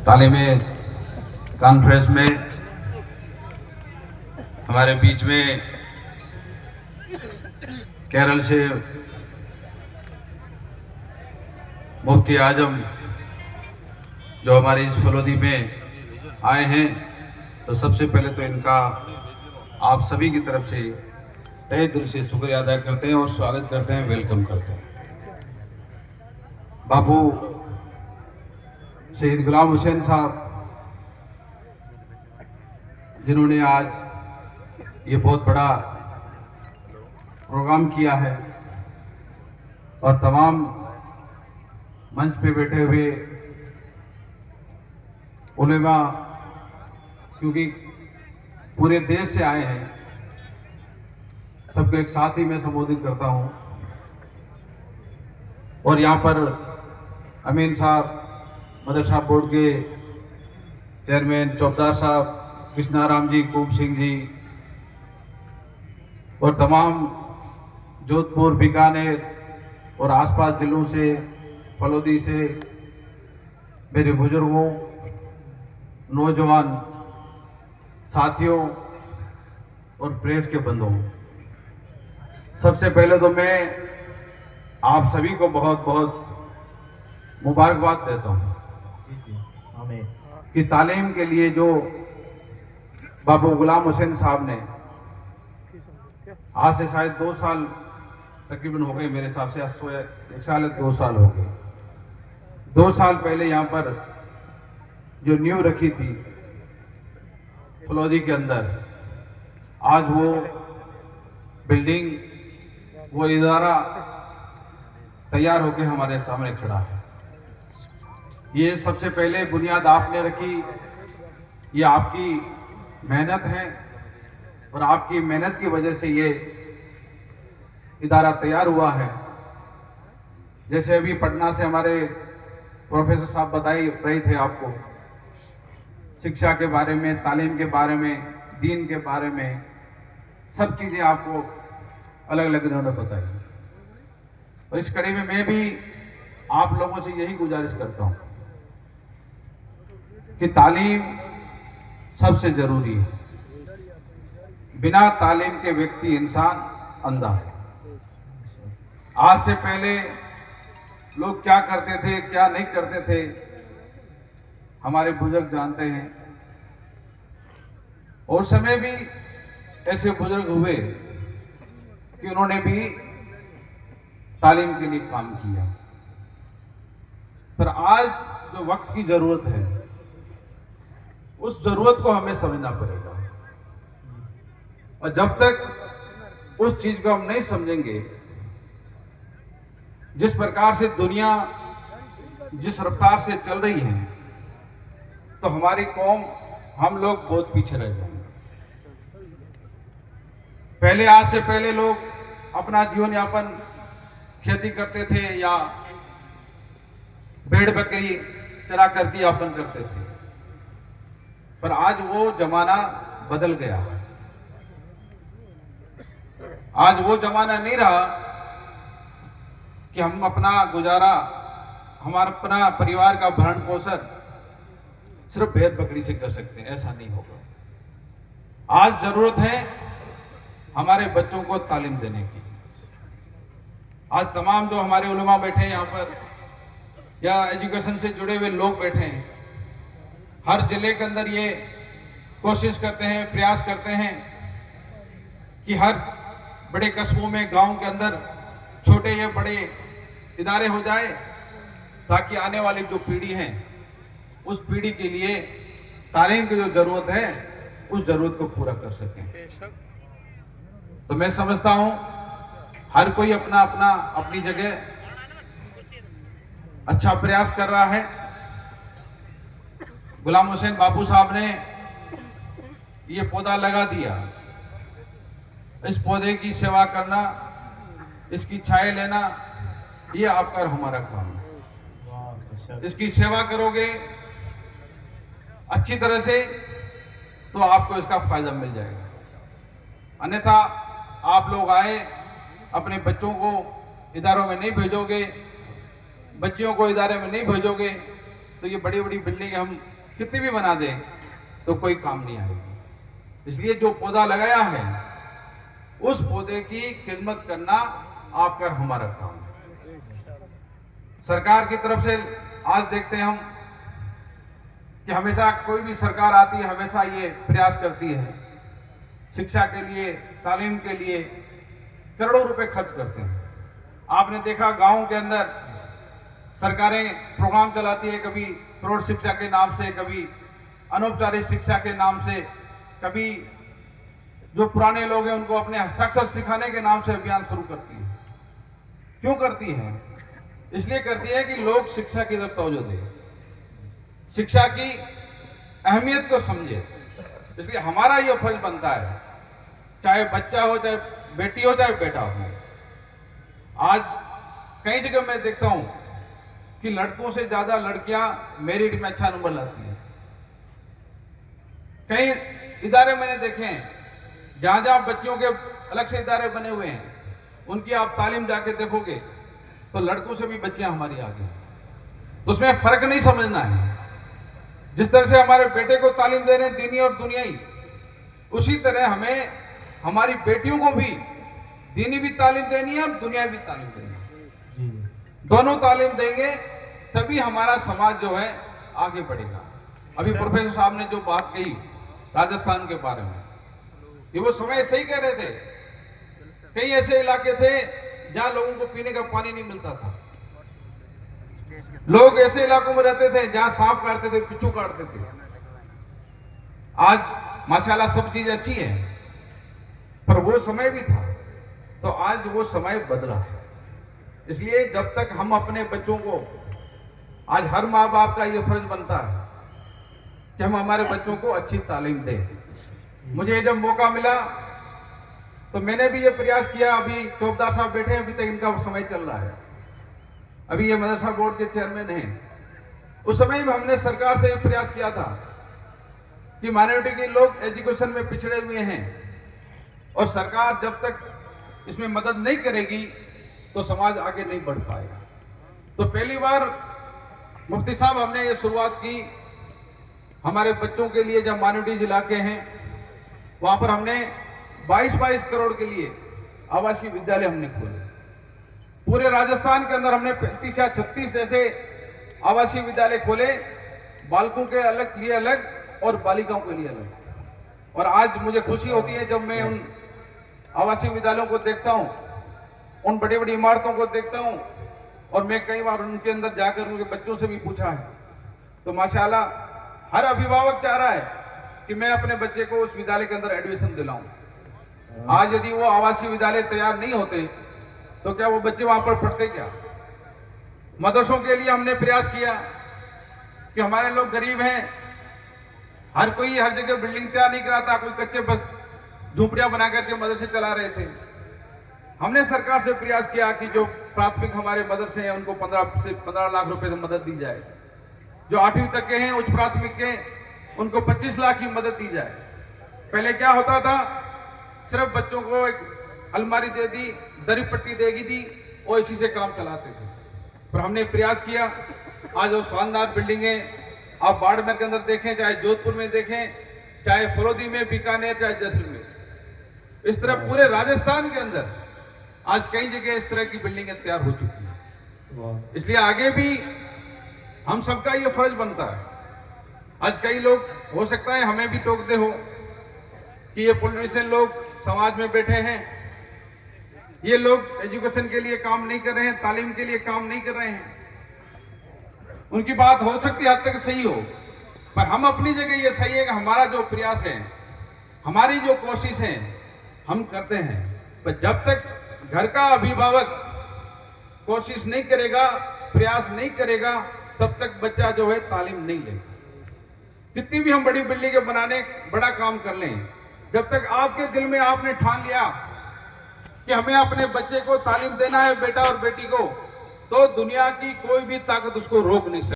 तालीमी कॉन्फ्रेंस में हमारे बीच में केरल से मुफ्ती आजम जो हमारे इस फलोदी में आए हैं, तो सबसे पहले तो इनका आप सभी की तरफ से तहे दिल से शुक्रिया अदा करते हैं और स्वागत करते हैं, वेलकम करते हैं। बापू शहीद गुलाम हुसैन साहब जिन्होंने आज ये बहुत बड़ा प्रोग्राम किया है और तमाम मंच पे बैठे हुए उलेमा, क्योंकि पूरे देश से आए हैं, सबको एक साथ ही मैं संबोधित करता हूं। और यहाँ पर अमीन साहब, मदरसा बोर्ड के चेयरमैन चौबदार साहब, कृष्णाराम जी, खूब सिंह जी और तमाम जोधपुर, बीकानेर और आसपास जिलों से, फलोदी से मेरे बुजुर्गों, नौजवान साथियों और प्रेस के बंधुओं, सबसे पहले तो मैं आप सभी को बहुत बहुत मुबारकबाद देता हूँ कि तालीम के लिए जो बाबू गुलाम हुसैन साहब ने आज से शायद 2 साल तकरीबन हो गए, मेरे हिसाब से 1 साल 2 साल हो गए, 2 साल पहले यहाँ पर जो नींव रखी थी फलोदी के अंदर, आज वो बिल्डिंग, वो इदारा तैयार होकर हमारे सामने खड़ा है। ये सबसे पहले बुनियाद आपने रखी, ये आपकी मेहनत है और आपकी मेहनत की वजह से ये इदारा तैयार हुआ है। जैसे अभी पटना से हमारे प्रोफेसर साहब बताए रहे थे आपको शिक्षा के बारे में, तालीम के बारे में, दीन के बारे में, सब चीज़ें आपको अलग अलग इन्होंने बताई। और इस कड़ी में मैं भी आप लोगों से यही गुजारिश करता हूँ कि तालीम सबसे जरूरी है। बिना तालीम के व्यक्ति, इंसान अंधा है। आज से पहले लोग क्या करते थे, क्या नहीं करते थे, हमारे बुजुर्ग जानते हैं। और समय भी ऐसे बुजुर्ग हुए कि उन्होंने भी तालीम के लिए काम किया। पर आज जो वक्त की जरूरत है, उस जरूरत को हमें समझना पड़ेगा। और जब तक उस चीज को हम नहीं समझेंगे, जिस प्रकार से दुनिया जिस रफ्तार से चल रही है, तो हमारी कौम, हम लोग बहुत पीछे रह जाएंगे। पहले, आज से पहले लोग अपना जीवन यापन खेती करते थे या भेड़ बकरी चरा करके यापन करते थे, पर आज वो जमाना बदल गया। आज वो जमाना नहीं रहा कि हम अपना गुजारा, हमारा अपना परिवार का भरण पोषण सिर्फ भेड़ बकरी से कर सकते हैं, ऐसा नहीं होगा। आज जरूरत है हमारे बच्चों को तालीम देने की। आज तमाम जो हमारे उलमा बैठे हैं यहाँ पर, या एजुकेशन से जुड़े हुए लोग बैठे हैं, हर जिले के अंदर ये कोशिश करते हैं, प्रयास करते हैं कि हर बड़े कस्बों में, गांव के अंदर छोटे या बड़े इदारे हो जाए, ताकि आने वाली जो पीढ़ी है, उस पीढ़ी के लिए तालीम की जो जरूरत है, उस जरूरत को पूरा कर सकें। तो मैं समझता हूं हर कोई अपना अपना अपनी जगह अच्छा प्रयास कर रहा है। गुलाम हुसैन बापू साहब ने ये पौधा लगा दिया, इस पौधे की सेवा करना, इसकी छाया लेना, ये आपका और हमारा काम है। इसकी सेवा करोगे अच्छी तरह से तो आपको इसका फायदा मिल जाएगा। अन्यथा आप लोग आए, अपने बच्चों को इदारों में नहीं भेजोगे, बच्चियों को इदारे में नहीं भेजोगे, तो ये बड़ी बड़ी बिल्डिंग हम कितनी भी बना दें तो कोई काम नहीं आएगी। इसलिए जो पौधा लगाया है उस पौधे की खिदमत करना आपका और हमारा काम है। सरकार की तरफ से आज देखते हैं हम कि हमेशा कोई भी सरकार आती है हमेशा ये प्रयास करती है, शिक्षा के लिए, तालीम के लिए करोड़ों रुपए खर्च करते हैं। आपने देखा गांव के अंदर सरकारें प्रोग्राम चलाती है, कभी प्रौढ़ शिक्षा के नाम से, कभी अनौपचारिक शिक्षा के नाम से, कभी जो पुराने लोग हैं उनको अपने हस्ताक्षर सिखाने के नाम से अभियान शुरू करती है। क्यों करती है? इसलिए करती है कि लोग शिक्षा की तरफ तवज्जो दें, शिक्षा की अहमियत को समझे। इसलिए हमारा यह फर्ज बनता है, चाहे बच्चा हो, चाहे बेटी हो, चाहे बेटा हो। आज कई जगह मैं देखता हूं कि लड़कों से ज्यादा लड़कियां मेरिट में अच्छा नंबर लाती हैं। कई इदारे मैंने देखे हैं जहां जहां बच्चियों के अलग से इदारे बने हुए हैं, उनकी आप तालीम जाके देखोगे तो लड़कों से भी बच्चियां हमारी आगे हैं। तो उसमें फर्क नहीं समझना है। जिस तरह से हमारे बेटे को तालीम दे रहे हैं दीनी और दुनियाई, उसी तरह हमें हमारी बेटियों को भी दीनी भी तालीम देनी है और दुनियाई भी तालीम देनी है। दोनों तालीम देंगे तभी हमारा समाज जो है आगे बढ़ेगा। अभी प्रोफेसर साहब ने जो बात कही राजस्थान के बारे में, ये वो समय सही कह रहे थे। कई ऐसे इलाके थे जहां लोगों को पीने का पानी नहीं मिलता था। लोग ऐसे इलाकों में रहते थे जहां सांप काटते थे, पिच्चू काटते थे। आज माशाल्लाह सब चीज अच्छी है, पर वो समय भी था। तो आज वो समय बदला है। इसलिए जब तक हम अपने बच्चों को, आज हर माँ बाप का ये फर्ज बनता है कि हम हमारे बच्चों को अच्छी तालीम दें। मुझे जब मौका मिला तो मैंने भी ये प्रयास किया। अभी चौबदार साहब बैठे हैं, अभी तक इनका समय चल रहा है, अभी ये मदरसा बोर्ड के चेयरमैन हैं। उस समय भी हमने सरकार से ये प्रयास किया था कि माइनॉरिटी के लोग एजुकेशन में पिछड़े हुए हैं और सरकार जब तक इसमें मदद नहीं करेगी तो समाज आगे नहीं बढ़ पाएगा। तो पहली बार मुफ्ती साहब हमने ये शुरुआत की हमारे बच्चों के लिए। जब माइनॉरिटी इलाके हैं वहां पर हमने 22 करोड़ के लिए आवासीय विद्यालय हमने खोले। पूरे राजस्थान के अंदर हमने 35 या 36 ऐसे आवासीय विद्यालय खोले, बालकों के अलग लिए अलग और बालिकाओं के लिए अलग। और आज मुझे खुशी होती है जब मैं उन आवासीय विद्यालयों को देखता हूं, उन बड़ी बड़ी इमारतों को देखता हूं, और मैं कई बार उनके अंदर जाकर उनके बच्चों से भी पूछा है। तो माशाल्लाह हर अभिभावक चाह रहा है कि मैं अपने बच्चे को उस विद्यालय के अंदर एडमिशन दिलाऊं। आज यदि वो आवासीय विद्यालय तैयार नहीं होते तो क्या वो बच्चे वहां पर पढ़ते क्या? मदरसों के लिए हमने प्रयास किया कि हमारे लोग गरीब हैं, हर कोई हर जगह बिल्डिंग तैयार नहीं कराता, कोई कच्चे बस झूपड़ियां बना करके मदरसे चला रहे थे। हमने सरकार से प्रयास किया कि जो प्राथमिक हमारे मदरसे हैं उनको 15 से 15 लाख रुपए से मदद दी जाए। जो 8वीं तक के हैं उच्च प्राथमिक के, उनको 25 लाख की मदद दी जाए। पहले क्या होता था, सिर्फ बच्चों को एक अलमारी दे दी, दरी पट्टी देगी दी और इसी से काम चलाते थे। पर हमने प्रयास किया, आज वो शानदार बिल्डिंगे आप बाड़मेर के अंदर देखें, चाहे जोधपुर में देखें, चाहे फरोदी में, बीकानेर, चाहे जैसलमेर, इस तरह पूरे राजस्थान के अंदर आज कई जगह इस तरह की बिल्डिंगें तैयार हो चुकी हैं। इसलिए आगे भी हम सबका ये फर्ज बनता है। आज कई लोग हो सकता है हमें भी टोकते हो कि ये पॉलिटिशियन लोग समाज में बैठे हैं, ये लोग एजुकेशन के लिए काम नहीं कर रहे हैं, तालीम के लिए काम नहीं कर रहे हैं। उनकी बात हो सकती है हद तक सही हो, पर हम अपनी जगह ये सही है कि हमारा जो प्रयास है, हमारी जो कोशिश है हम करते हैं। पर जब तक घर का अभिभावक कोशिश नहीं करेगा, प्रयास नहीं करेगा, तब तक बच्चा जो है तालीम नहीं लेगा। कितनी भी हम बड़ी बिल्डिंगें बनाने बड़ा काम कर लें, जब तक आपके दिल में आपने ठान लिया कि हमें अपने बच्चे को तालीम देना है, बेटा और बेटी को, तो दुनिया की कोई भी ताकत उसको रोक नहीं सकती।